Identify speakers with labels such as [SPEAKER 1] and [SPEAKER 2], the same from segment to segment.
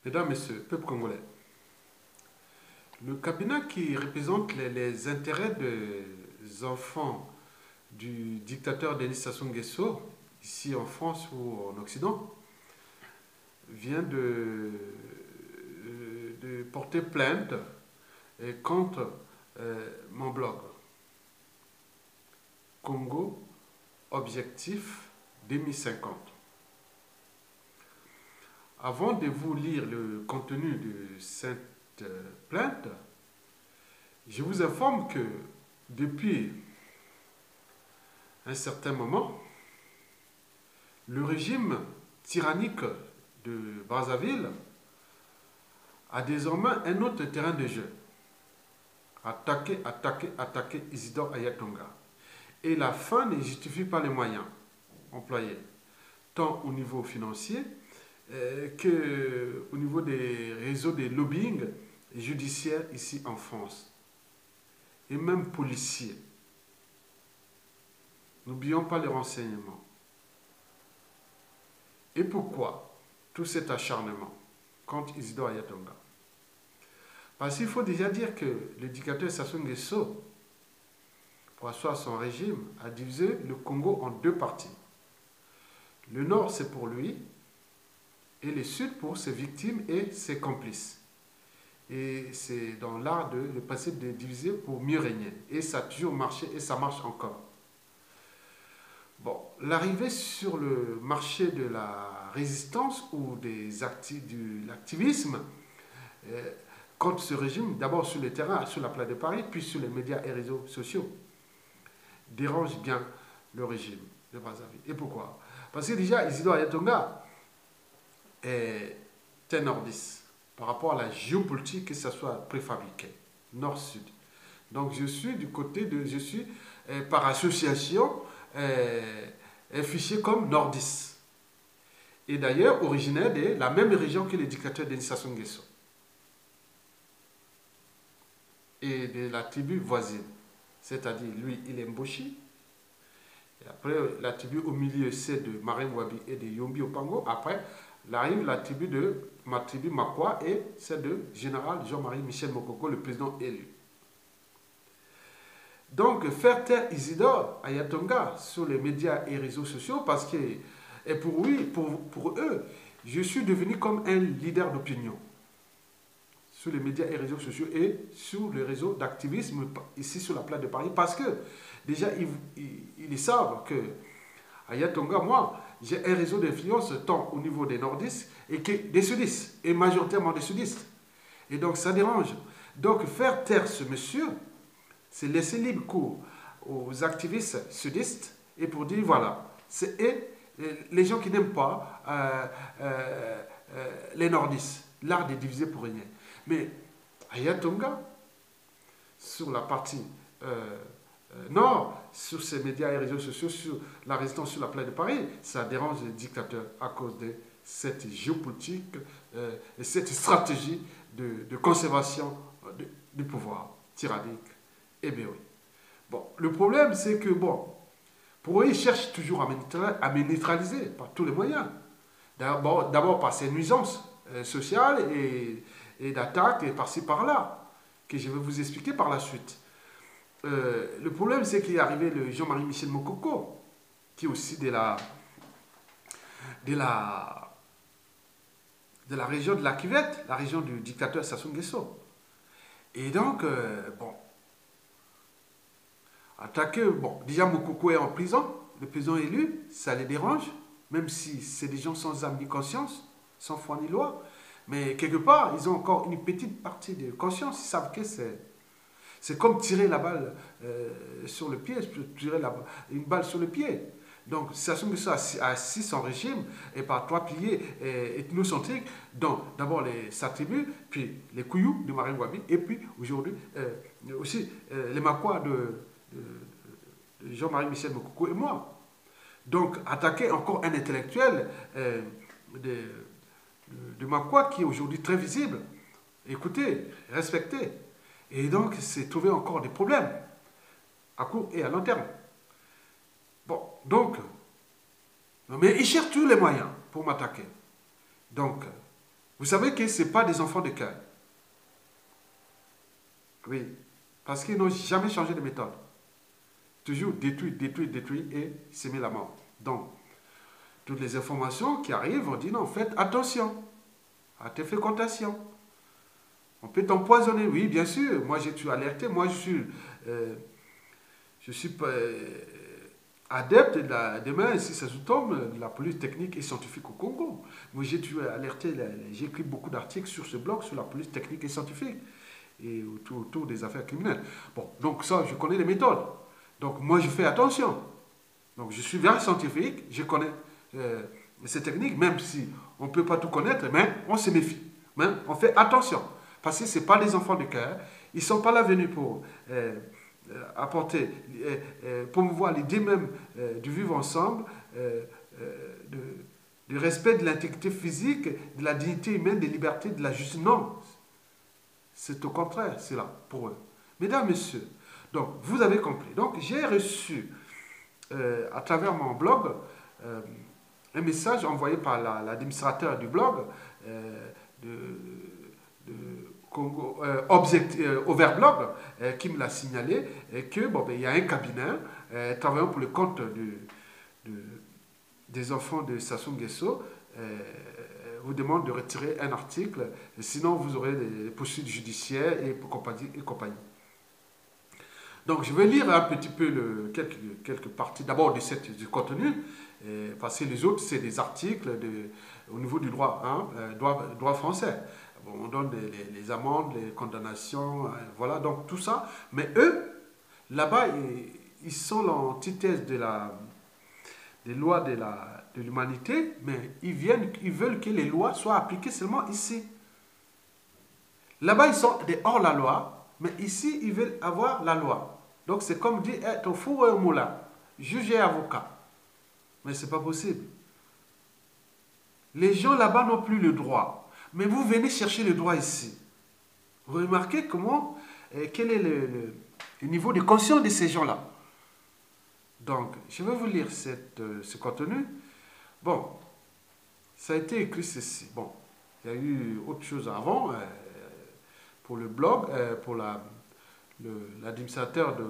[SPEAKER 1] Mesdames, Messieurs, peuple congolais, le cabinet qui représente les intérêts des enfants du dictateur Denis Sassou Nguesso, ici en France ou en Occident, vient de porter plainte contre mon blog Congo Objectif 2050. Avant de vous lire le contenu de cette plainte, je vous informe que depuis un certain moment, le régime tyrannique de Brazzaville a désormais un autre terrain de jeu. Attaquer Isidore Ayatonga. Et la fin ne justifie pas les moyens employés, tant au niveau financier qu'au niveau des réseaux de lobbying judiciaire ici en France, et même policiers. N'oublions pas les renseignements. Et pourquoi tout cet acharnement contre Isidore Ayatonga? Parce qu'il faut déjà dire que le dictateur Sassou Nguesso, pour asseoir son régime, a divisé le Congo en deux parties. Le nord, c'est pour lui, et le sud pour ses victimes et ses complices. Et c'est dans l'art de le principe de diviser pour mieux régner. Et ça a toujours marché et ça marche encore. Bon, l'arrivée sur le marché de la résistance ou de l'activisme contre ce régime, d'abord sur le terrain, sur la place de Paris, puis sur les médias et réseaux sociaux, dérange bien le régime de Brazzaville. Et pourquoi? Parce que déjà, Isidore Ayatonga est un nordiste par rapport à la géopolitique, que ce soit préfabriqué, nord-sud. Donc je suis du côté de, je suis par association fiché comme nordiste. Et d'ailleurs originaire de la même région que le dictateur Denis Sassou Nguesso. Et de la tribu voisine. C'est-à-dire, lui, il est Mboshi. Et après, la tribu au milieu, c'est de Marine Wabi et de Yombi Opango. Après, arrive la tribu de ma tribu Makwa et c'est de général Jean-Marie Michel Mokoko, le président élu. Donc, faire taire Isidore Ayatonga sur les médias et réseaux sociaux, parce que, et pour lui, pour eux, je suis devenu comme un leader d'opinion sur les médias et réseaux sociaux et sur les réseaux d'activisme ici sur la place de Paris, parce que déjà, ils savent que Ayatonga, moi, j'ai un réseau d'influence tant au niveau des nordistes et que des sudistes, et majoritairement des sudistes. Et donc ça dérange. Donc faire taire ce monsieur, c'est laisser libre cours aux activistes sudistes et pour dire voilà, c'est les gens qui n'aiment pas les nordistes, l'art de diviser pour régner. Mais Ayatonga, sur la partie nord, sur ces médias et réseaux sociaux, sur la résistance sur la place de Paris, ça dérange les dictateurs à cause de cette géopolitique et cette stratégie de conservation du pouvoir tyrannique. Eh bien oui. Bon, le problème, c'est que, bon, pour eux, ils cherchent toujours à me neutraliser par tous les moyens. D'abord par ces nuisances sociales et d'attaques et par-ci par-là, que je vais vous expliquer par la suite. Le problème, c'est qu'il est arrivé le Jean-Marie Michel Mokoko, qui est aussi de la région de la Cuvette, la région du dictateur Sassou Nguesso. Et donc, bon, déjà Mokoko est en prison, le président élu, ça les dérange, même si c'est des gens sans âme ni conscience, sans foi ni loi, mais quelque part, ils ont encore une petite partie de conscience, ils savent que c'est comme tirer la balle sur le pied, tirer une balle sur le pied. Donc, Sassou Nguesso a assis son régime et par trois piliers ethnocentriques, dont d'abord sa tribu, puis les Kouyou de Marine Wabi, et puis aujourd'hui aussi les Makwa de Jean-Marie Michel Mokoko et moi. Donc, attaquer encore un intellectuel de Makwa qui est aujourd'hui très visible, écouté, respecté. Et donc, c'est trouver encore des problèmes à court et à long terme. Bon, mais ils cherchent tous les moyens pour m'attaquer. Donc, Vous savez que ce n'est pas des enfants de cœur. Oui, parce qu'ils n'ont jamais changé de méthode. Toujours détruit, détruit, détruit et s'aimer la mort. Donc, toutes les informations qui arrivent, on dit non, faites attention à tes fréquentations. On peut t'empoisonner, oui, bien sûr. Moi, j'ai été alerté. Moi, je suis adepte demain, si ça se tombe, de la police technique et scientifique au Congo. Moi, j'ai été alerté. J'ai écrit beaucoup d'articles sur ce blog, sur la police technique et scientifique et autour des affaires criminelles. Bon, donc ça, je connais les méthodes. Donc, moi, je fais attention. Donc, je suis very scientifique. Je connais ces techniques, même si on ne peut pas tout connaître, mais on se méfie. Mais on fait attention. Parce que ce n'est pas des enfants de cœur. Ils ne sont pas là venus pour apporter, promouvoir l'idée même du vivre ensemble, du respect de l'intégrité physique, de la dignité humaine, des libertés, de la justice. Non. C'est au contraire, c'est là pour eux. Mesdames, Messieurs, donc vous avez compris. Donc j'ai reçu à travers mon blog un message envoyé par l'administrateur du blog de Congo, Overblog, qui me l'a signalé, que bon, ben, il y a un cabinet travaillant pour le compte des enfants de Sassou Nguesso vous demande de retirer un article, sinon vous aurez des poursuites judiciaires et compagnie. Donc je vais lire un petit peu quelques parties d'abord du contenu, parce que les autres c'est des articles au niveau du droit, droit français. Bon, on donne les amendes, les condamnations, voilà, donc tout ça. Mais eux, là-bas, ils sont l'antithèse des lois de l'humanité, mais ils veulent que les lois soient appliquées seulement ici. Là-bas, ils sont des hors-la-loi, mais ici, ils veulent avoir la loi. Donc, c'est comme dire être au four et au moulin, juge et avocat. Mais ce n'est pas possible. Les gens là-bas n'ont plus le droit. Mais vous venez chercher le droit ici. Vous remarquez quel est le niveau de conscience de ces gens-là. Donc, je vais vous lire ce contenu. Bon, ça a été écrit ceci. Bon, il y a eu autre chose avant pour le blog, pour l'administrateur de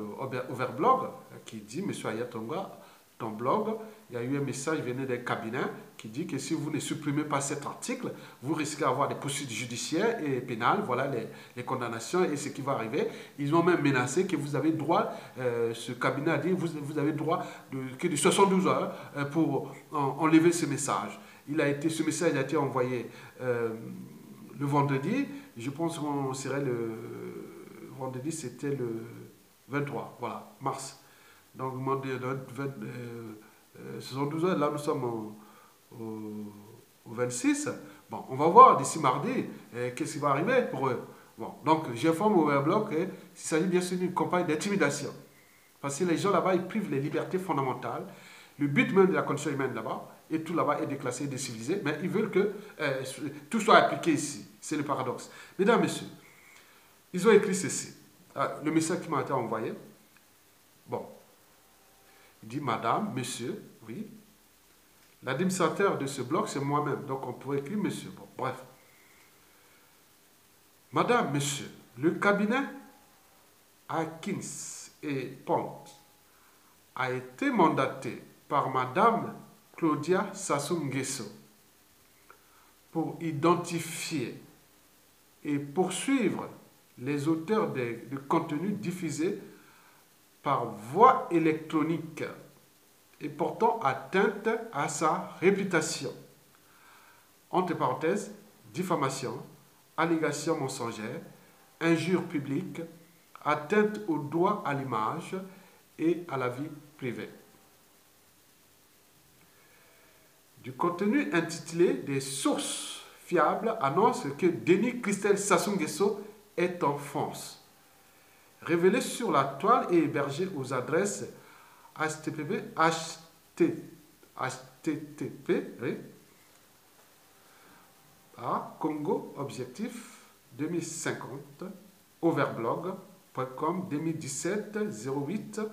[SPEAKER 1] Overblog qui dit, Monsieur Ayatonga, ton blog, il y a eu un message venu d'un cabinet qui dit que si vous ne supprimez pas cet article, vous risquez d'avoir des poursuites judiciaires et pénales, voilà les condamnations et ce qui va arriver. Ils ont même menacé que vous avez droit, ce cabinet a dit, vous avez droit de 72 heures pour enlever ce message. Ce message a été envoyé le vendredi, je pense qu'on serait le vendredi, c'était le 23, voilà, mars. Donc, 72 heures, là nous sommes au 26. Bon, on va voir d'ici mardi qu'est-ce qui va arriver pour eux. Bon, donc j'informe au Overblog qu'il s'agit bien sûr d'une campagne d'intimidation. Parce que les gens là-bas, ils privent les libertés fondamentales. Le but même de la condition humaine là-bas, et tout là-bas est déclassé, décivilisé, mais ils veulent que tout soit appliqué ici. C'est le paradoxe. Mesdames, Messieurs, ils ont écrit ceci. Le message qui m'a été envoyé. Bon. Il dit, Madame, Monsieur, oui. L'administrateur de ce blog, c'est moi-même. Donc, on pourrait écrire Monsieur. Bon, bref. Madame, Monsieur, le cabinet Atkins et Pont a été mandaté par Madame Claudia Sassou Nguesso pour identifier et poursuivre les auteurs de contenus diffusés par voie électronique et portant atteinte à sa réputation. Entre parenthèses, diffamation, allégation mensongère, injure publique, atteinte au droit à l'image et à la vie privée. Du contenu intitulé « Des sources fiables annonce que Denis Christelle Sassou Nguesso est en France. Révélé sur la toile et hébergé aux adresses http Congo Objectif 2050 overblog.com 2017-08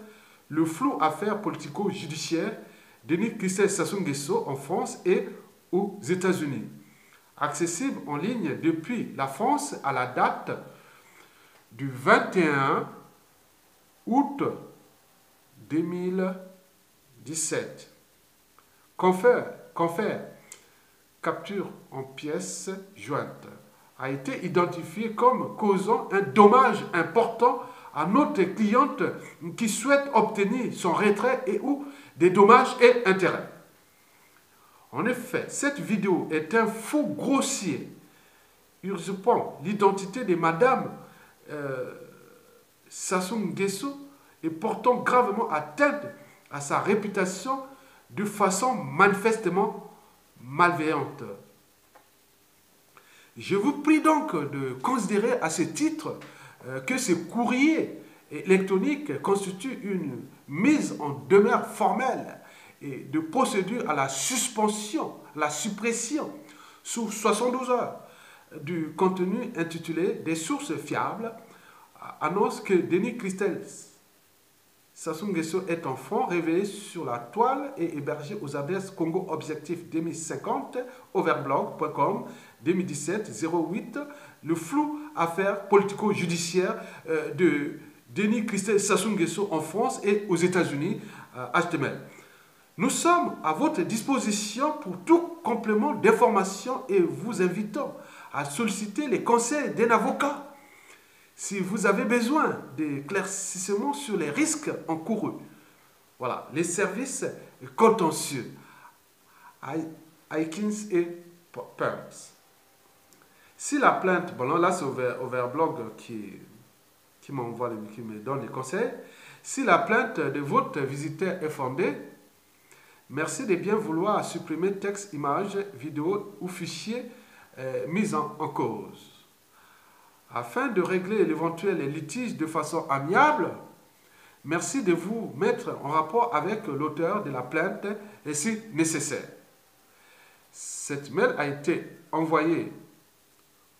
[SPEAKER 1] le flou affaire politico-judiciaire Denis Christelle Sassou Nguesso en France et aux États-Unis. accessible en ligne depuis la France à la date du 21 août 2017. Confère capture en pièces jointes a été identifié comme causant un dommage important à notre cliente qui souhaite obtenir son retrait et ou des dommages et intérêts. En effet, cette vidéo est un faux grossier usurpant l'identité de Madame Sassou Nguesso et portant gravement atteinte à sa réputation de façon manifestement malveillante. Je vous prie donc de considérer à ce titre que ce courrier électronique constitue une mise en demeure formelle et de procédure à la suspension, la suppression sous 72 heures du contenu intitulé « Des sources fiables » annonce que Denis Christel Sassou Nguesso est enfant révélé sur la toile et hébergé aux adresses Congo Objectif 2050, overblog.com, 2017-08, le flou affaire politico-judiciaire de Denis Christel Sassou Nguesso en France et aux États-Unis, HTML. Nous sommes à votre disposition pour tout complément d'information et vous invitons à solliciter les conseils d'un avocat si vous avez besoin d'éclaircissements sur les risques encourus. Voilà, les services contentieux, Aikins et Perms. Si la plainte, bon là c'est Overblog qui m'envoie, qui me donne les conseils. Si la plainte de votre visiteur est fondée, merci de bien vouloir supprimer texte, image, vidéo ou fichier mis en cause. Afin de régler l'éventuel litige de façon amiable, merci de vous mettre en rapport avec l'auteur de la plainte et si nécessaire. Cette mail a été envoyée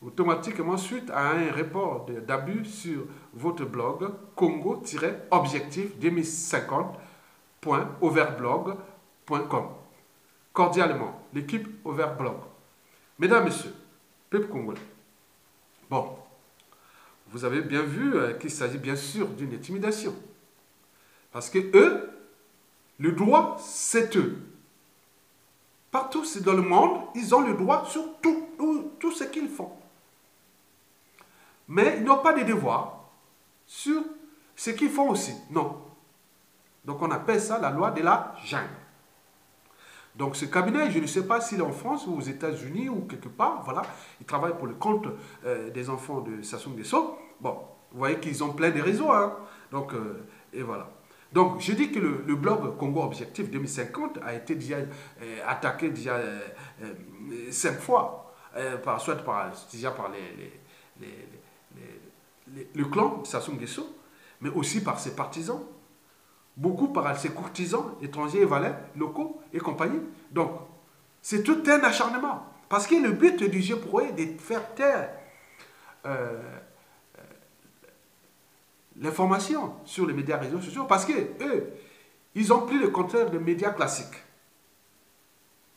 [SPEAKER 1] automatiquement suite à un report d'abus sur votre blog congo-objectif 2050.overblog.com. Cordialement, l'équipe Overblog. Mesdames, Messieurs, peuple congolais. Bon. Vous avez bien vu qu'il s'agit bien sûr d'une intimidation. Parce que eux, le droit, c'est eux. Partout dans le monde, ils ont le droit sur tout ce qu'ils font. Mais ils n'ont pas de devoir sur ce qu'ils font aussi. Non. Donc on appelle ça la loi de la jungle. Donc ce cabinet, je ne sais pas s'il est en France ou aux États-Unis ou quelque part, voilà, il travaille pour le compte des enfants de Sassou Nguesso. Bon, vous voyez qu'ils ont plein de réseaux, hein. Donc, et voilà. Donc, je dis que le blog Congo Objectif 2050 a été déjà attaqué déjà 5 fois, soit déjà par le clan Sassou Nguesso, mais aussi par ses partisans. Beaucoup par ses courtisans étrangers et valets locaux et compagnie. Donc, c'est tout un acharnement. Parce que le but du jeu pour eux est de faire taire l'information sur les médias réseaux sociaux. Parce que eux, ils ont pris le contraire des médias classiques.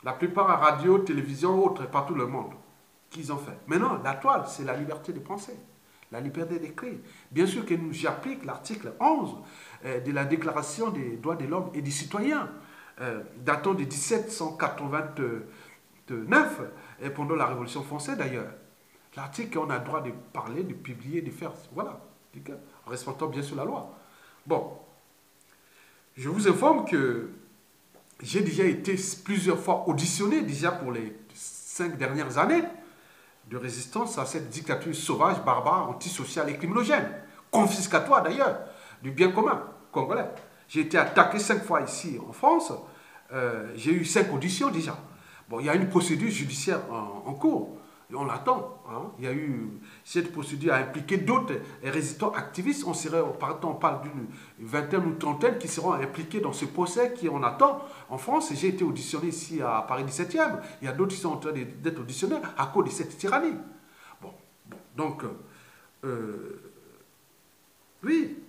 [SPEAKER 1] La plupart à radio, télévision, autres, partout le monde, qu'ils ont fait. Maintenant, la toile, c'est la liberté de penser. La liberté d'écrire. Bien sûr que j'applique l'article 11 de la Déclaration des droits de l'homme et des citoyens, datant de 1789, et pendant la Révolution française d'ailleurs. L'article, on a le droit de parler, de publier, de faire, voilà, en respectant bien sûr la loi. Bon, je vous informe que j'ai déjà été plusieurs fois auditionné, déjà pour les 5 dernières années, de résistance à cette dictature sauvage, barbare, antisociale et criminogène, confiscatoire d'ailleurs, du bien commun congolais. J'ai été attaqué 5 fois ici en France, j'ai eu 5 auditions déjà. Bon, il y a une procédure judiciaire en cours, et on l'attend. Hein. Il y a eu cette procédure a impliqué d'autres résistants activistes. On parle d'une vingtaine ou trentaine qui seront impliqués dans ce procès qu'on attend en France. J'ai été auditionné ici à Paris 17e. Il y a d'autres qui sont en train d'être auditionnés à cause de cette tyrannie. Bon donc, oui,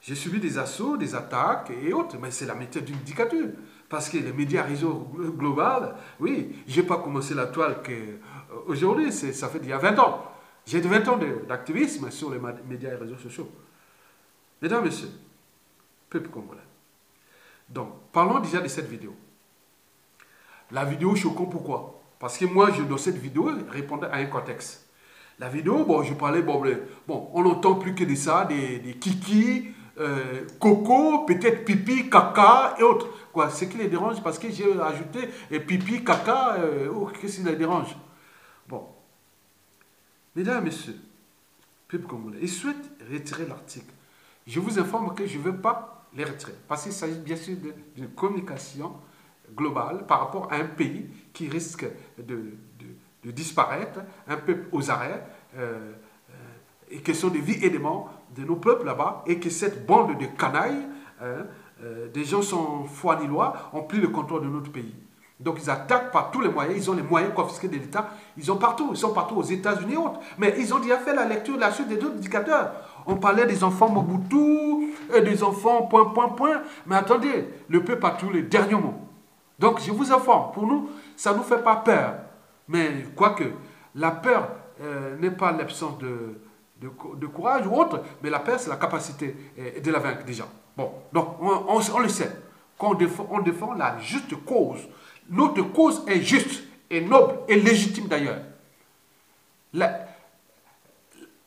[SPEAKER 1] j'ai subi des assauts, des attaques et autres, mais c'est la méthode d'une dictature. Parce que les médias réseau global, oui, je n'ai pas commencé la toile qu'aujourd'hui, ça fait il y a 20 ans. J'ai 20 ans d'activisme sur les médias et réseaux sociaux. Mesdames, Messieurs, peuple congolais. Donc, parlons déjà de cette vidéo. La vidéo choquante, pourquoi? Parce que moi, dans cette vidéo, je répondais à un contexte. La vidéo, bon, je parlais, bon, on n'entend plus que de ça, des kiki, coco, peut-être pipi, caca et autres. Quoi, ce qui les dérange, parce que j'ai ajouté pipi, caca, qu'est-ce qui les dérange? Bon. Mesdames et messieurs, peuple congolais, ils souhaitent retirer l'article. Je vous informe que je ne veux pas les retirer. Parce qu'il s'agit bien sûr d'une communication globale par rapport à un pays qui risque de disparaître, un peuple aux arrêts, et question de vie et de mort de nos peuples là-bas, et que cette bande de canailles, des gens sans foi ni loi, ont pris le contrôle de notre pays. Donc ils attaquent par tous les moyens, ils ont les moyens confisqués de l'État, ils sont partout aux États-Unis et autres. Mais ils ont déjà fait la lecture, la suite des autres indicateurs. On parlait des enfants Mobutu, et des enfants point. Mais attendez, le peuple a tous les derniers mots. Donc je vous informe, pour nous, ça ne nous fait pas peur. Mais quoique, la peur n'est pas l'absence de courage ou autre, mais la peur, c'est la capacité de la vaincre déjà. Bon, donc on le sait, quand on défend la juste cause. Notre cause est juste et noble et légitime d'ailleurs. La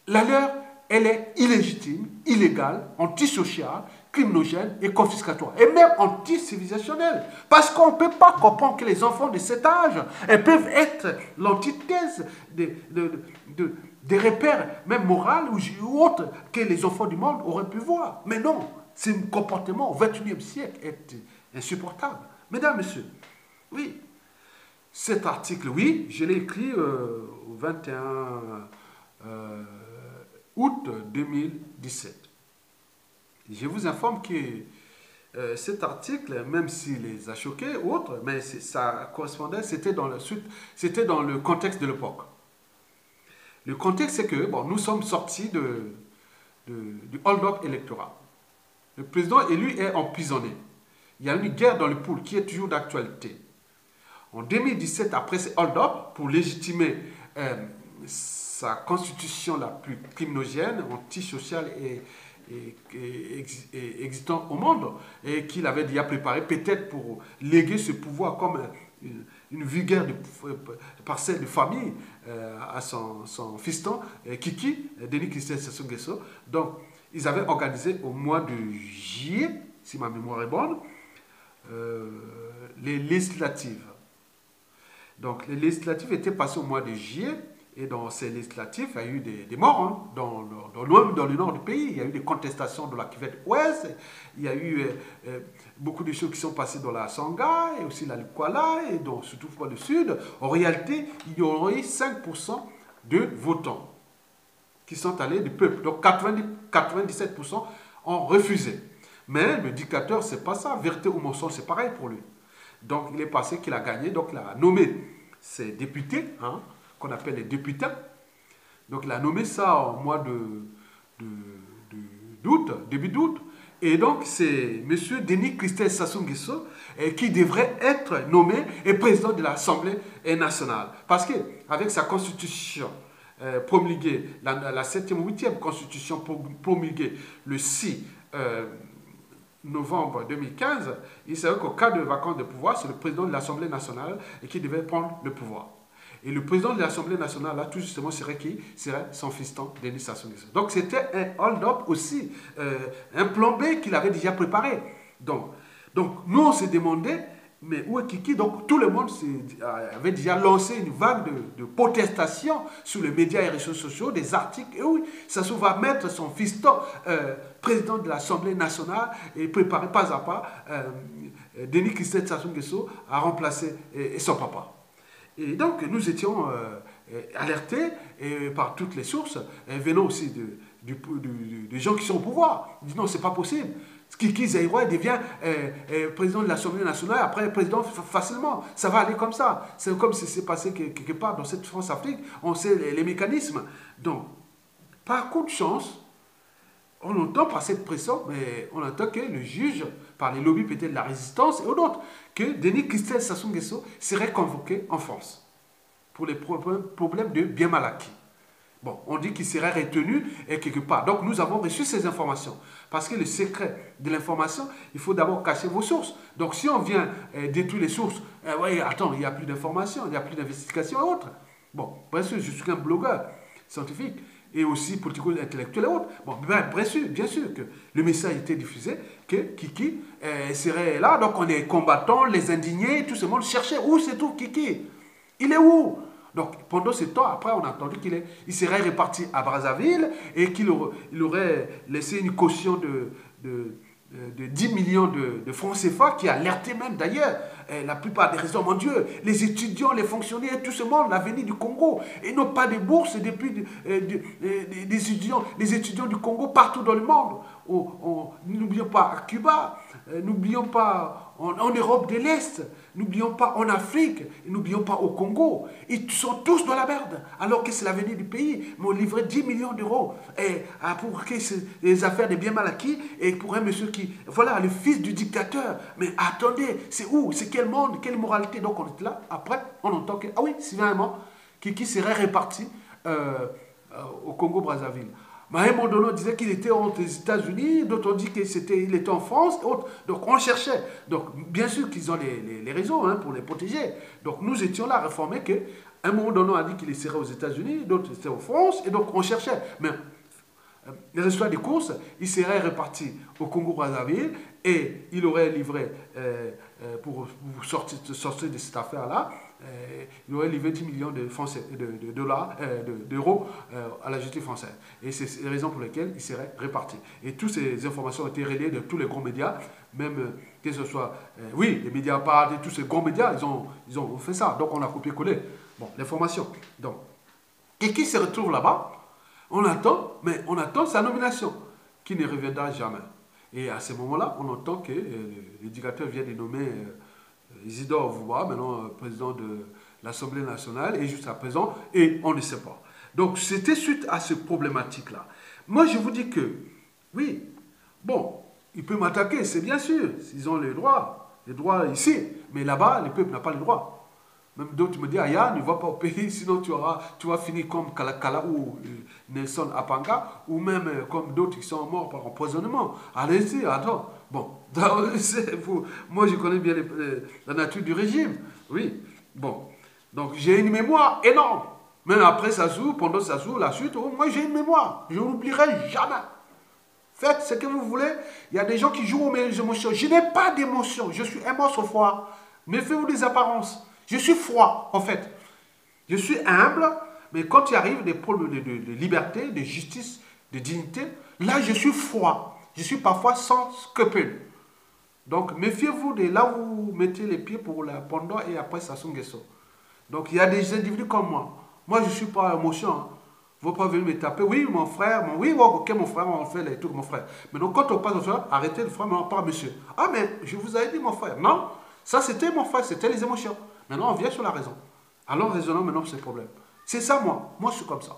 [SPEAKER 1] leur, elle est illégitime, illégale, antisociale, criminogène et confiscatoire. Et même anti-civilisationnelle. Parce qu'on ne peut pas comprendre que les enfants de cet âge, elles peuvent être l'antithèse des repères, même moraux ou autres, que les enfants du monde auraient pu voir. Mais non, ce comportement au XXIe siècle est insupportable. Mesdames, Messieurs, oui, cet article, oui, je l'ai écrit au 21 août 2017. Je vous informe que cet article, même s'il les a choqués ou autres, mais ça correspondait, c'était dans le contexte de l'époque. Le contexte, c'est que bon, nous sommes sortis du hold-up électoral. Le président élu est emprisonné. Il y a une guerre dans le pool qui est toujours d'actualité. En 2017, après ce hold-up, pour légitimer sa constitution la plus criminogène, antisociale et existant au monde, et qu'il avait déjà préparé peut-être pour léguer ce pouvoir comme une vulgaire parcelle de famille à son fiston, Kiki, Denis Christian Sassou Nguesso. Donc, ils avaient organisé au mois de juillet, si ma mémoire est bonne, les législatives. Donc, les législatives étaient passées au mois de juillet, et dans ces législatives, il y a eu des morts hein, dans le nord du pays. Il y a eu des contestations dans la cuvette ouest, il y a eu beaucoup de choses qui sont passées dans la Sangha, et aussi la Lukwala, et donc, surtout pour le sud. En réalité, il y aurait eu 5% de votants qui sont allés du peuple. Donc, 97% ont refusé. Mais le dictateur, c'est pas ça. Vérité ou mensonge, c'est pareil pour lui. Donc, il est passé qu'il a gagné. Donc, il a nommé ses députés, hein, qu'on appelle les députés. Donc, il a nommé ça au mois d'août, début d'août. Et donc, c'est M. Denis Christian Sassou Nguesso qui devrait être nommé président de l'Assemblée nationale. Parce qu'avec sa constitution promulguée, la 7e ou 8e constitution promulguée le 6 novembre 2015, il savait qu'au cas de vacance de pouvoir, c'est le président de l'Assemblée nationale qui devait prendre le pouvoir. Et le président de l'Assemblée nationale, là, tout justement, serait qui? Serait son fiston, Denis Sassou Nguesso. Donc, c'était un hold-up aussi, un plan B qu'il avait déjà préparé. Donc nous, on s'est demandé, mais où est Kiki? Donc, tout le monde avait déjà lancé une vague de protestation sur les médias et réseaux sociaux, des articles. Et oui, Sassou va mettre son fiston, président de l'Assemblée nationale, et préparer pas à pas Denis Christian Sassou Nguesso à remplacer son papa. Et donc, nous étions alertés par toutes les sources, venant aussi des gens qui sont au pouvoir. Ils disent non, c'est pas possible. Kiki Zairoy devient président de l'Assemblée nationale, après président facilement. Ça va aller comme ça. C'est comme si c'est passé quelque part dans cette France-Afrique. On sait les mécanismes. Donc, par coup de chance, on entend par cette pression, mais on entend que le juge, par les lobbies peut-être de la résistance et d'autres, que Denis Christelle Sassou Nguesso serait convoqué en France pour les problèmes de bien mal acquis. Bon, on dit qu'il serait retenu et quelque part. Donc nous avons reçu ces informations. Parce que le secret de l'information, il faut d'abord cacher vos sources. Donc si on vient détruire les sources, oui, attends, il n'y a plus d'informations, il n'y a plus d'investigation et autres. Bon, bien sûr, je suis un blogueur scientifique et aussi politico-intellectuel et autres. Bon, bien sûr que le message était diffusé, que Kiki serait là. Donc on est combattants, les indignés, tout ce monde cherchait où se trouve Kiki. Il est où? Donc, pendant ce temps, après, on a entendu qu'il serait reparti à Brazzaville et qu'il aurait laissé une caution de 10 millions de francs CFA qui alertait même d'ailleurs la plupart des réseaux, mon Dieu, les étudiants, les fonctionnaires, tout ce monde, l'avenir du Congo. Et n'ont pas de bourse depuis des étudiants du Congo partout dans le monde. N'oublions pas à Cuba, n'oublions pas en Europe de l'Est, n'oublions pas en Afrique, n'oublions pas au Congo. Ils sont tous dans la merde, alors que c'est l'avenir du pays. Mais on livrait 10 millions d'euros pour que les affaires des biens mal acquis et pour un monsieur qui, voilà, le fils du dictateur. Mais attendez, c'est où? C'est quel monde? Quelle moralité? Donc on est là, après, on entend que, ah oui, c'est vraiment qui serait réparti au Congo-Brazzaville. Maïm Mondono disait qu'il était aux États-Unis, d'autres ont dit qu'il était en France, autres. Donc on cherchait. Donc bien sûr qu'ils ont les réseaux pour les protéger. Donc nous étions là réformés qu'à un moment donné on a dit qu'il serait aux États-Unis, d'autres étaient en France, et donc on cherchait. Mais les résultats des courses, il serait réparti au Congo-Brazzaville et il aurait livré, pour sortir de cette affaire-là, il aurait livré 10 millions de dollars, d'euros à la justice française. Et c'est les raisons pour lesquelles il serait réparti. Et toutes ces informations ont été relayées de tous les grands médias, même que ce soit, oui, les médias parlent, tous ces grands médias, ils ont fait ça. Donc on a copié-collé. Bon, l'information. Donc, et qui se retrouve là-bas? On attend, mais on attend sa nomination, qui ne reviendra jamais. Et à ce moment-là, on entend que l'éducateur vient de nommer Isidore Vouba, maintenant président de l'Assemblée nationale, et juste à présent, et on ne sait pas. Donc, c'était suite à cette problématique-là. Moi, je vous dis que, oui, bon, il peut m'attaquer, c'est bien sûr, s'ils ont les droits ici, mais là-bas, le peuple n'a pas les droits. Même d'autres me disent, Aya, ne va pas au pays, sinon tu vas finir comme Kalakala ou Nelson Apanga, ou même comme d'autres qui sont morts par empoisonnement. Allez-y, attends. Bon, moi je connais bien la nature du régime. Oui, bon. Donc j'ai une mémoire énorme. Même après Sassou, pendant Sassou, la suite, moi j'ai une mémoire. Je n'oublierai jamais. Faites ce que vous voulez. Il y a des gens qui jouent aux mes émotions. Je n'ai pas d'émotion. Je suis un morceau froid. Méfiez-vous des apparences. Je suis froid, en fait. Je suis humble, mais quand il arrive des problèmes de liberté, de justice, de dignité, là, je suis froid. Je suis parfois sans scrupule. Donc, méfiez-vous de là où vous mettez les pieds pour la pendant et après Sassou Nguesso. Donc, il y a des individus comme moi. Moi, je ne suis pas émotion. Hein. Vous ne pouvez pas venir me taper. Oui, mon frère, oui, ok, mon frère, on fait les trucs, mon frère. Mais donc, quand on passe au frère, arrêtez le frère, mais on parle monsieur. Ah, mais je vous avais dit, mon frère. Non, ça, c'était mon frère, c'était les émotions. Maintenant, on vient sur la raison. Alors, raisonnons maintenant sur ces problèmes. C'est ça, moi. Moi, je suis comme ça.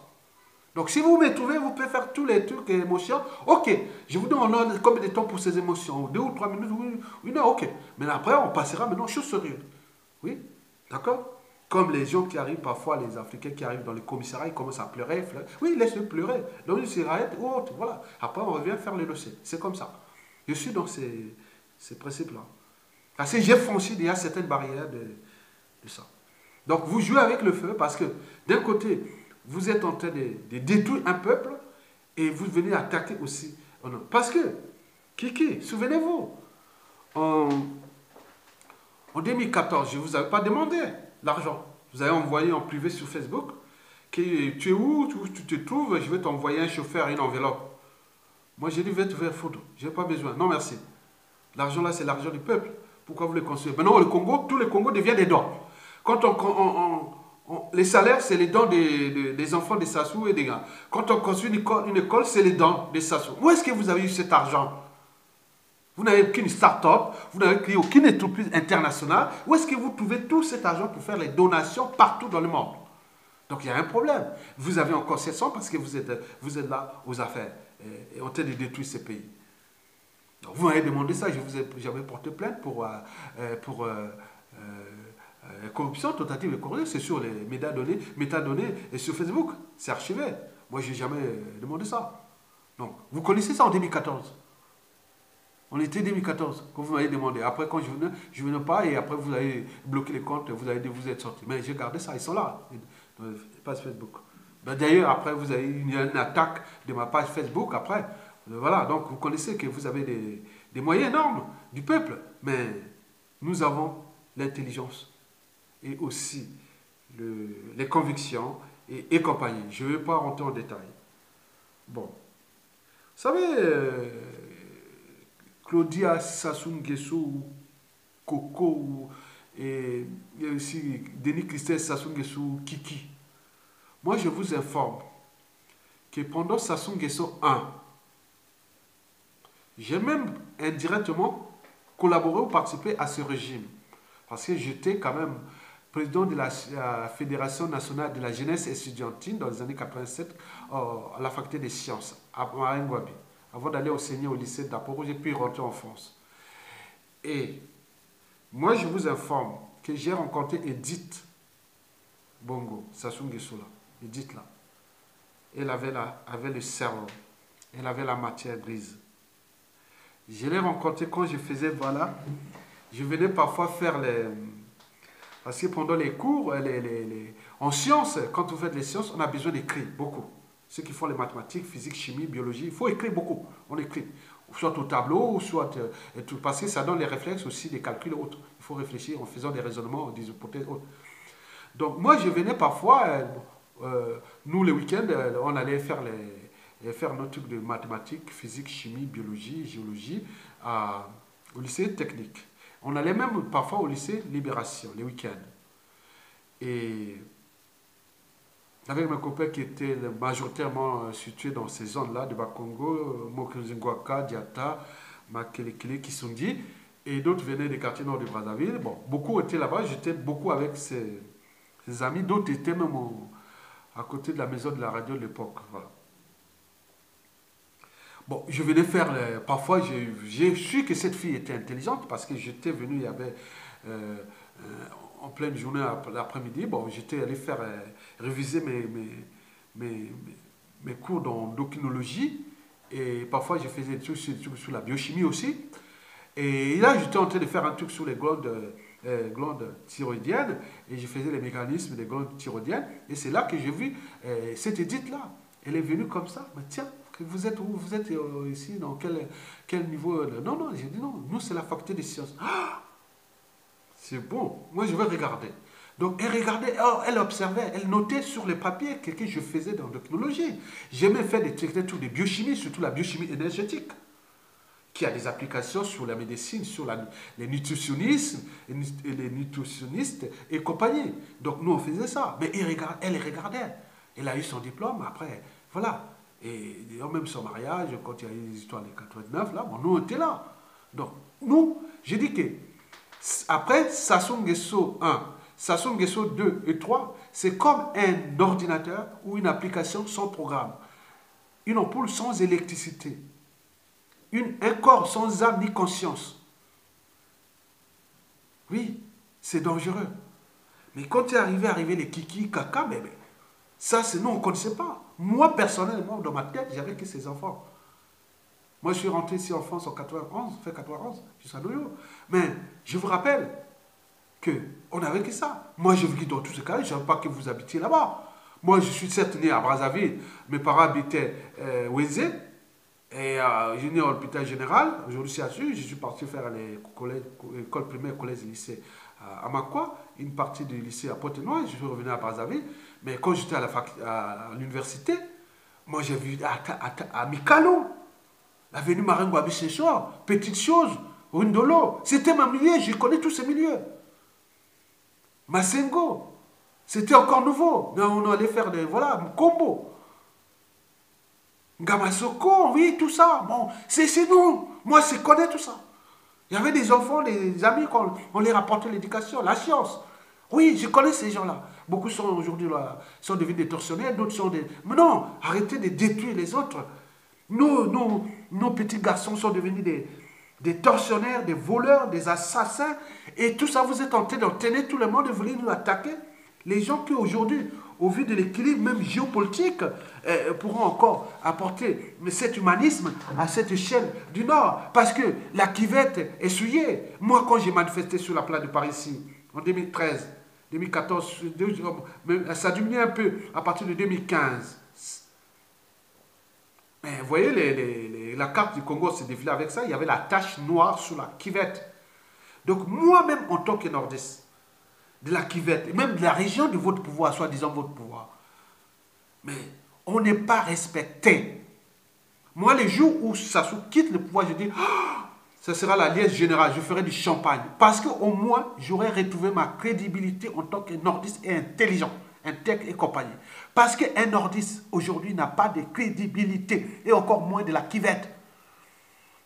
[SPEAKER 1] Donc, si vous me trouvez, vous pouvez faire tous les trucs et émotions. Ok, je vous donne combien de temps pour ces émotions? 2 ou 3 minutes, une heure, ok. Mais après, on passera maintenant aux choses sérieuses. Oui, d'accord? Comme les gens qui arrivent parfois, les Africains qui arrivent dans les commissariats, ils commencent à pleurer. Oui, laisse-le pleurer. Donc, une cigarette ou autre, voilà. Après, on revient faire le dossier. C'est comme ça. Je suis dans ces principes-là. Parce que j'ai franchi déjà certaines barrières de ça. Donc, vous jouez avec le feu parce que, d'un côté, vous êtes en train de détruire un peuple et vous venez attaquer aussi. Parce que, Kiki, souvenez-vous, en 2014, je ne vous avais pas demandé l'argent. Vous avez envoyé en privé sur Facebook que tu es où, tu te trouves, je vais t'envoyer un chauffeur, une enveloppe. Moi, j'ai dit, je vais te faire foutre. Je n'ai pas besoin. Non, merci. L'argent là, c'est l'argent du peuple. Pourquoi vous le construisez? Maintenant, le Congo, tout le Congo devient des dons. Quand les salaires, c'est les dons des enfants des Sassou et des gars. Quand on construit une école, c'est les dons des Sassou. Où est-ce que vous avez eu cet argent? Vous n'avez aucune start-up, vous n'avez créé aucune entreprise internationale. Où est-ce que vous trouvez tout cet argent pour faire les donations partout dans le monde? Donc il y a un problème. Vous avez encore 700 parce que vous êtes là aux affaires est en train de détruire ces pays. Donc, vous m'avez demandé ça, j'avais porté plainte pour corruption, tentative de corruption, c'est sur les métadonnées et sur Facebook, c'est archivé. Moi, je n'ai jamais demandé ça. Donc, vous connaissez ça en 2014. On était 2014, quand vous m'avez demandé. Après, quand je venais pas, et après, vous avez bloqué les comptes, vous avez dit, vous êtes sorti. Mais j'ai gardé ça, ils sont là, dans la page Facebook. Ben, d'ailleurs, après, vous avez eu une attaque de ma page Facebook, après. Voilà, donc vous connaissez que vous avez des moyens énormes du peuple. Mais nous avons l'intelligence et aussi les convictions et compagnie. Je ne vais pas rentrer en détail. Bon. Vous savez, Claudia Sassou Nguesso, Coco, et il y a aussi Denis Christelle Sassou Nguesso, Kiki. Moi, je vous informe que pendant Sassou Nguesso 1, j'ai même indirectement collaboré ou participé à ce régime. Parce que j'étais quand même président de la Fédération nationale de la jeunesse estudiantine dans les années 87 à la faculté des sciences, à Maringouabi. Avant d'aller enseigner au lycée d'Aporo, j'ai pu rentrer en France. Et moi, je vous informe que j'ai rencontré Edith Bongo, Sassou Nguesso là. Edith là. Elle avait le cerveau. Elle avait la matière grise. Je l'ai rencontrée quand je faisais, voilà, je venais parfois faire les... Parce que pendant les cours, en sciences, quand vous faites les sciences, on a besoin d'écrire beaucoup. Ceux qui font les mathématiques, physique, chimie, biologie, il faut écrire beaucoup. On écrit, soit au tableau, soit tout, parce que ça donne les réflexes aussi, des calculs autres. Il faut réfléchir en faisant des raisonnements, des hypothèses autres. Donc moi, je venais parfois, nous les week-ends, on allait faire nos trucs de mathématiques, physique, chimie, biologie, géologie au lycée technique. On allait même parfois au lycée Libération, les week-ends. Et avec mes copains qui étaient majoritairement situés dans ces zones-là, de Bakongo, Mokezingwaka, Diata, Makelekele, Kisundi, et d'autres venaient des quartiers nord de Brazzaville. Bon, beaucoup étaient là-bas, j'étais beaucoup avec ces amis, d'autres étaient même à côté de la maison de la radio de l'époque. Voilà. Bon, je venais faire, parfois j'ai su que cette fille était intelligente parce que j'étais venu, il y avait en pleine journée l'après-midi, bon, j'étais allé faire réviser mes cours d'endocrinologie et parfois je faisais des trucs sur la biochimie aussi. Et là, j'étais en train de faire un truc sur les glandes thyroïdiennes et je faisais les mécanismes des glandes thyroïdiennes et c'est là que j'ai vu cette Edith-là. Elle est venue comme ça, mais tiens, vous êtes où? Vous êtes ici, dans quel niveau? Non, non, j'ai dit non, nous c'est la faculté des sciences. Ah, c'est bon, moi je vais regarder. Donc elle regardait, elle observait, elle notait sur les papiers ce que je faisais dans l'endocrinologie. J'aimais faire des trucs de biochimie, surtout la biochimie énergétique, qui a des applications sur la médecine, sur les nutritionnistes et compagnie. Donc nous on faisait ça, mais elle regardait. Elle a eu son diplôme, après, voilà. Et même son mariage, quand il y a eu les histoires de 89, là, bon, nous, on était là. Donc, nous, j'ai dit que, après Sassou Nguesso 1, Sassou Nguesso 2 et 3, c'est comme un ordinateur ou une application sans programme. Une ampoule sans électricité. Un corps sans âme ni conscience. Oui, c'est dangereux. Mais quand il est arrivé les kiki, caca, mais ça, nous, on ne connaissait pas. Moi, personnellement, dans ma tête, j'avais que ces enfants. Moi, je suis rentré ici en France en 91, fait 91, je suis à New York. Mais je vous rappelle qu'on n'avait que ça. Moi, j'ai vécu dans tous ces cas, je ne savais pas que vous habitiez là-bas. Moi, je suis certes né à Brazzaville, mes parents habitaient Wézé, et je suis né à l'hôpital général, aujourd'hui c'est assuré, je suis parti faire l'école primaire, collège et lycée à Makwa, une partie du lycée à Pointe-Noire, je suis revenu à Brazzaville. Mais quand j'étais à l'université, moi j'ai vu à Mikalo, l'avenue Maringouabi Séchor, petite chose, Rundolo, c'était ma milieu, je connais tous ces milieux. Masengo, c'était encore nouveau. On allait faire des, voilà, Mkombo. Ngamasoko, oui, tout ça. Bon, c'est nous. Moi, je connais tout ça. Il y avait des enfants, des amis, on les rapportait l'éducation, la science. Oui, je connais ces gens-là. Beaucoup sont aujourd'hui là, sont devenus des tortionnaires, d'autres sont des... Mais non, arrêtez de détruire les autres. Nos petits garçons sont devenus des tortionnaires, des voleurs, des assassins. Et tout ça, vous êtes en train d'entraîner tout le monde de venir nous attaquer. Les gens qui aujourd'hui, au vu de l'équilibre même géopolitique, pourront encore apporter cet humanisme à cette échelle du Nord. Parce que la cuvette est souillée. Moi, quand j'ai manifesté sur la place de Paris ici, en 2013, 2014, ça a diminué un peu à partir de 2015. Mais vous voyez, la carte du Congo s'est défilée avec ça. Il y avait la tache noire sur la cuvette. Donc moi-même, en tant que nordiste, de la cuvette, et même de la région de votre pouvoir, soi-disant votre pouvoir, mais on n'est pas respecté. Moi, les jours où Sassou quitte le pouvoir, je dis, ce sera la liesse générale, je ferai du champagne. Parce qu'au moins, j'aurais retrouvé ma crédibilité en tant que nordiste et intelligent, intègre et compagnie. Parce qu'un nordiste, aujourd'hui, n'a pas de crédibilité, et encore moins de la cuvette.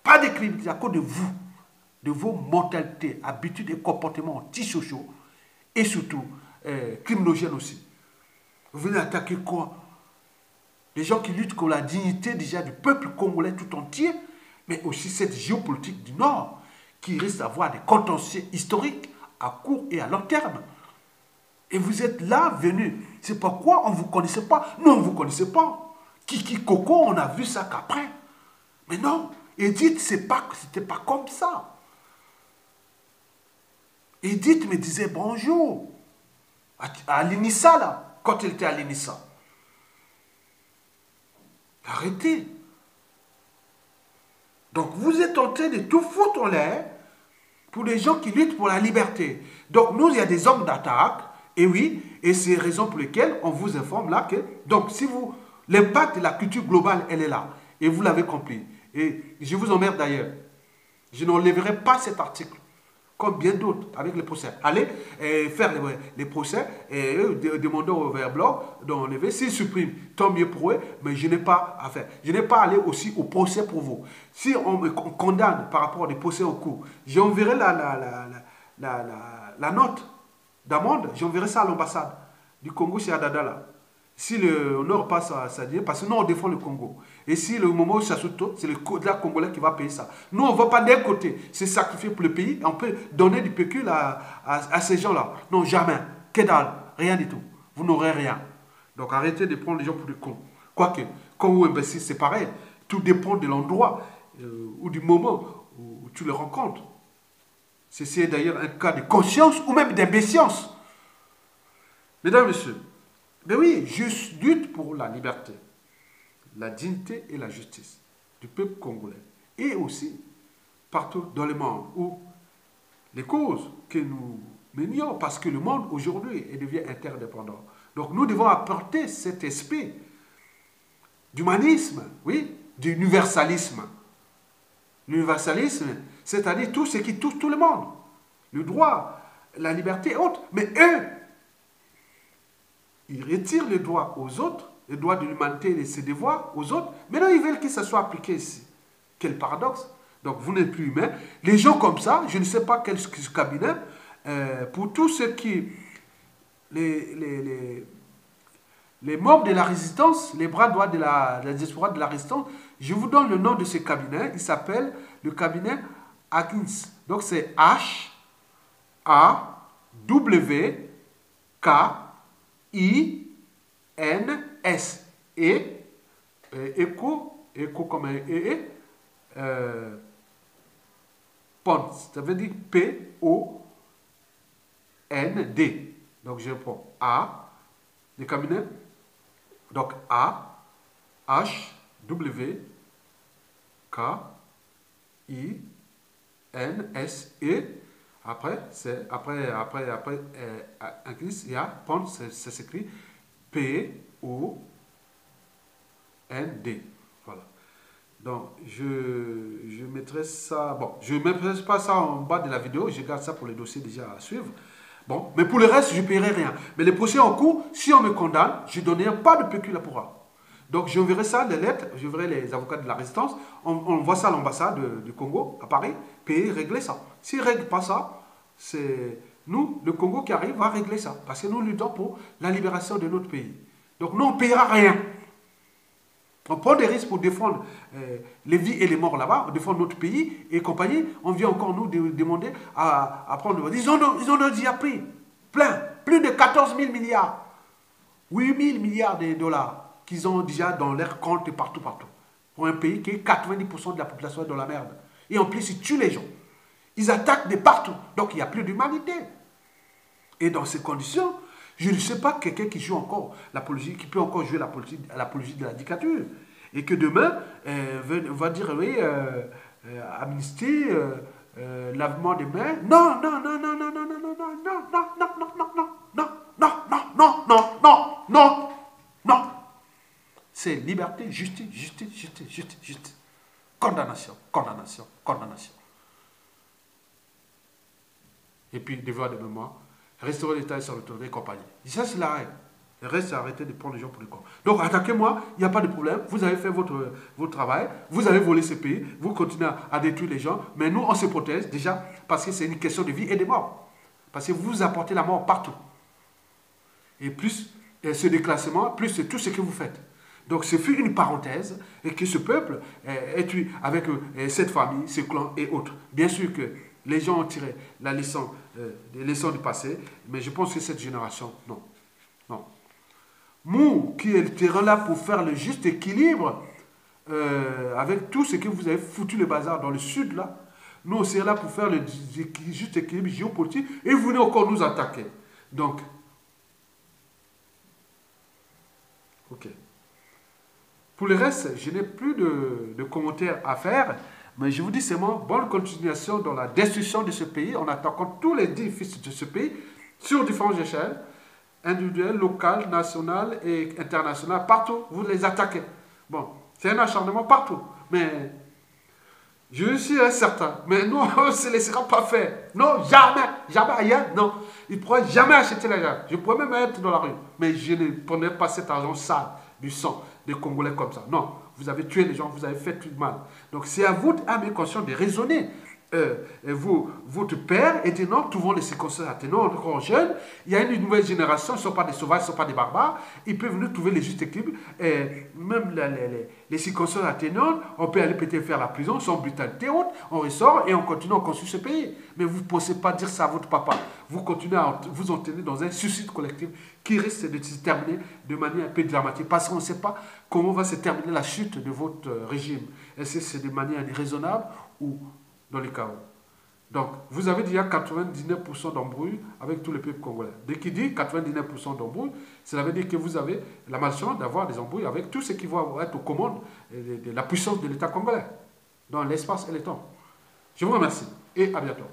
[SPEAKER 1] Pas de crédibilité à cause de vous, de vos mentalités, habitudes et comportements antisociaux, et surtout criminogènes aussi. Vous venez attaquer quoi? Les gens qui luttent pour la dignité déjà du peuple congolais tout entier, mais aussi cette géopolitique du Nord, qui risque d'avoir des contentieux historiques à court et à long terme. Et vous êtes là, venus. C'est pourquoi on ne vous connaissait pas. Non, on ne vous connaissait pas. Kiki Coco, on a vu ça qu'après. Mais non, Edith, c'était pas comme ça. Edith me disait bonjour à l'Inissa, là, quand elle était à l'Inissa. Arrêtez. Donc vous êtes en train de tout foutre en l'air pour les gens qui luttent pour la liberté. Donc nous, il y a des hommes d'attaque, et oui, et c'est la raison pour laquelle on vous informe là que, donc si vous, l'impact de la culture globale, elle est là, et vous l'avez compris. Et je vous emmerde d'ailleurs. Je n'enlèverai pas cet article, comme bien d'autres, avec les procès. Allez faire les procès et demander au Verblog d'enlever. S'ils suppriment, tant mieux pour eux, mais je n'ai pas à faire. Je n'ai pas à aller aussi au procès pour vous. Si on me condamne par rapport à des procès en cours, j'enverrai la note d'amende, j'enverrai ça à l'ambassade du Congo chez Adada. Si le Nord passe à ça, parce que nous on défend le Congo. Et si le moment où ça saute, c'est le Congolais qui va payer ça. Nous on ne va pas d'un côté se sacrifier pour le pays, on peut donner du pécule à ces gens-là. Non, jamais. Que dalle, rien du tout. Vous n'aurez rien. Donc arrêtez de prendre les gens pour des cons. Quoique, Congo imbécile, c'est pareil. Tout dépend de l'endroit ou du moment où tu le rencontres. C'est d'ailleurs un cas de conscience ou même d'imbécience. Mesdames, Messieurs, mais oui, je lutte pour la liberté, la dignité et la justice du peuple congolais. Et aussi, partout dans le monde où les causes que nous menions, parce que le monde aujourd'hui devient interdépendant. Donc nous devons apporter cet esprit d'humanisme, oui, d'universalisme. L'universalisme, c'est-à-dire tout ce qui touche tout le monde. Le droit, la liberté et autres. Mais eux, ils retirent le droit aux autres, le droit de l'humanité et ses devoirs aux autres. Maintenant, ils veulent que ça soit appliqué ici. Quel paradoxe. Donc, vous n'êtes plus humain. Les gens comme ça, je ne sais pas quel cabinet, pour tous ceux qui... Les membres de la résistance, les bras droits de la diaspora de la résistance, je vous donne le nom de ce cabinet. Il s'appelle le cabinet Akins. Donc, c'est H-A-W-K-I-N-S. Et écho comme un POND. Ça veut dire P-O-N-D. Donc, je prends A, le cabinet. Donc, A, H, W, K, I, N, S, E. Après, il y a POND, ça s'écrit P-O-N-D. Voilà. Donc, je mettrai ça. Bon, je ne mettrai pas ça en bas de la vidéo, je garde ça pour les dossiers déjà à suivre. Bon, mais pour le reste, je ne paierai rien. Mais les procès en cours, si on me condamne, je ne donnerai pas de pécule à pourra. Donc, je verrai ça, les lettres, je verrai les avocats de la résistance, on voit ça à l'ambassade du Congo, à Paris, payer, régler ça. S'ils ne règlent pas ça, c'est nous, le Congo qui arrive, va régler ça. Parce que nous luttons pour la libération de notre pays. Donc, nous, on ne paiera rien. On prend des risques pour défendre les vies et les morts là-bas, on défend notre pays et compagnie. On vient encore nous demander à prendre. Ils ont déjà pris plein, plus de 14 000 milliards, 8 000 milliards de dollars qu'ils ont déjà dans leurs comptes partout. Pour un pays qui est 90% de la population est dans la merde. Et en plus, ils tuent les gens. Ils attaquent de partout. Donc, il n'y a plus d'humanité. Et dans ces conditions, je ne sais pas quelqu'un qui joue encore l'apologie, qui peut encore jouer l'apologie de la dictature. Et que demain, on va dire, oui, amnistie, lavement des mains. Non. C'est liberté, justice. Condamnation. Et puis, devoir de mémoire, restaurer l'État et son autorité et compagnie. Et ça, c'est la règle. Le reste, c'est arrêter de prendre les gens pour le corps. Donc, attaquez-moi, il n'y a pas de problème. Vous avez fait votre travail, vous avez volé ce pays, vous continuez à détruire les gens, mais nous, on se protège déjà parce que c'est une question de vie et de mort. Parce que vous apportez la mort partout. Et plus ce déclassement, plus c'est tout ce que vous faites. Donc, ce fut une parenthèse et que ce peuple est tué avec cette famille, ce clan et autres. Bien sûr que les gens ont tiré la leçon, des leçons du passé, mais je pense que cette génération, non. Nous, qui étions là pour faire le juste équilibre, avec tout ce que vous avez foutu le bazar dans le sud, là, nous, on serait là pour faire le juste équilibre géopolitique, et vous venez encore nous attaquer. Donc, ok. Pour le reste, je n'ai plus de commentaires à faire, mais je vous dis seulement bonne continuation dans la destruction de ce pays, en attaquant tous les édifices de ce pays, sur différentes échelles, individuelles, locales, nationales et internationales, partout, vous les attaquez. Bon, c'est un acharnement partout, mais je suis certain, mais nous, on ne se laissera pas faire. Non, jamais ailleurs, non. Ils ne pourraient jamais acheter l'argent. Je pourrais même être dans la rue, mais je ne prendrai pas cet argent sale, du sang des Congolais comme ça. Non, vous avez tué les gens, vous avez fait tout le mal. Donc c'est à vous, âme et conscience, de raisonner. Votre père était non, trouvant les circonstances atténuantes, encore jeunes. Il y a une nouvelle génération, ils ne sont pas des sauvages, ils ne sont pas des barbares. Ils peuvent venir trouver les justes équilibres. Même les circonstances atténuantes, on peut aller peut-être faire la prison sans brutalité haute. On ressort et on continue à construire ce pays. Mais vous ne pensez pas dire ça à votre papa. Vous continuez à vous entraîner dans un suicide collectif qui risque de se terminer de manière un peu dramatique. Parce qu'on ne sait pas comment va se terminer la chute de votre régime. Est-ce que c'est de manière raisonnable ou dans les chaos. Donc, vous avez déjà 99% d'embrouilles avec tous les peuples congolais. Dès qu'il dit 99% d'embrouilles, cela veut dire que vous avez la malchance d'avoir des embrouilles avec tous ceux qui vont être aux commandes de la puissance de l'État congolais, dans l'espace et le temps. Je vous remercie et à bientôt.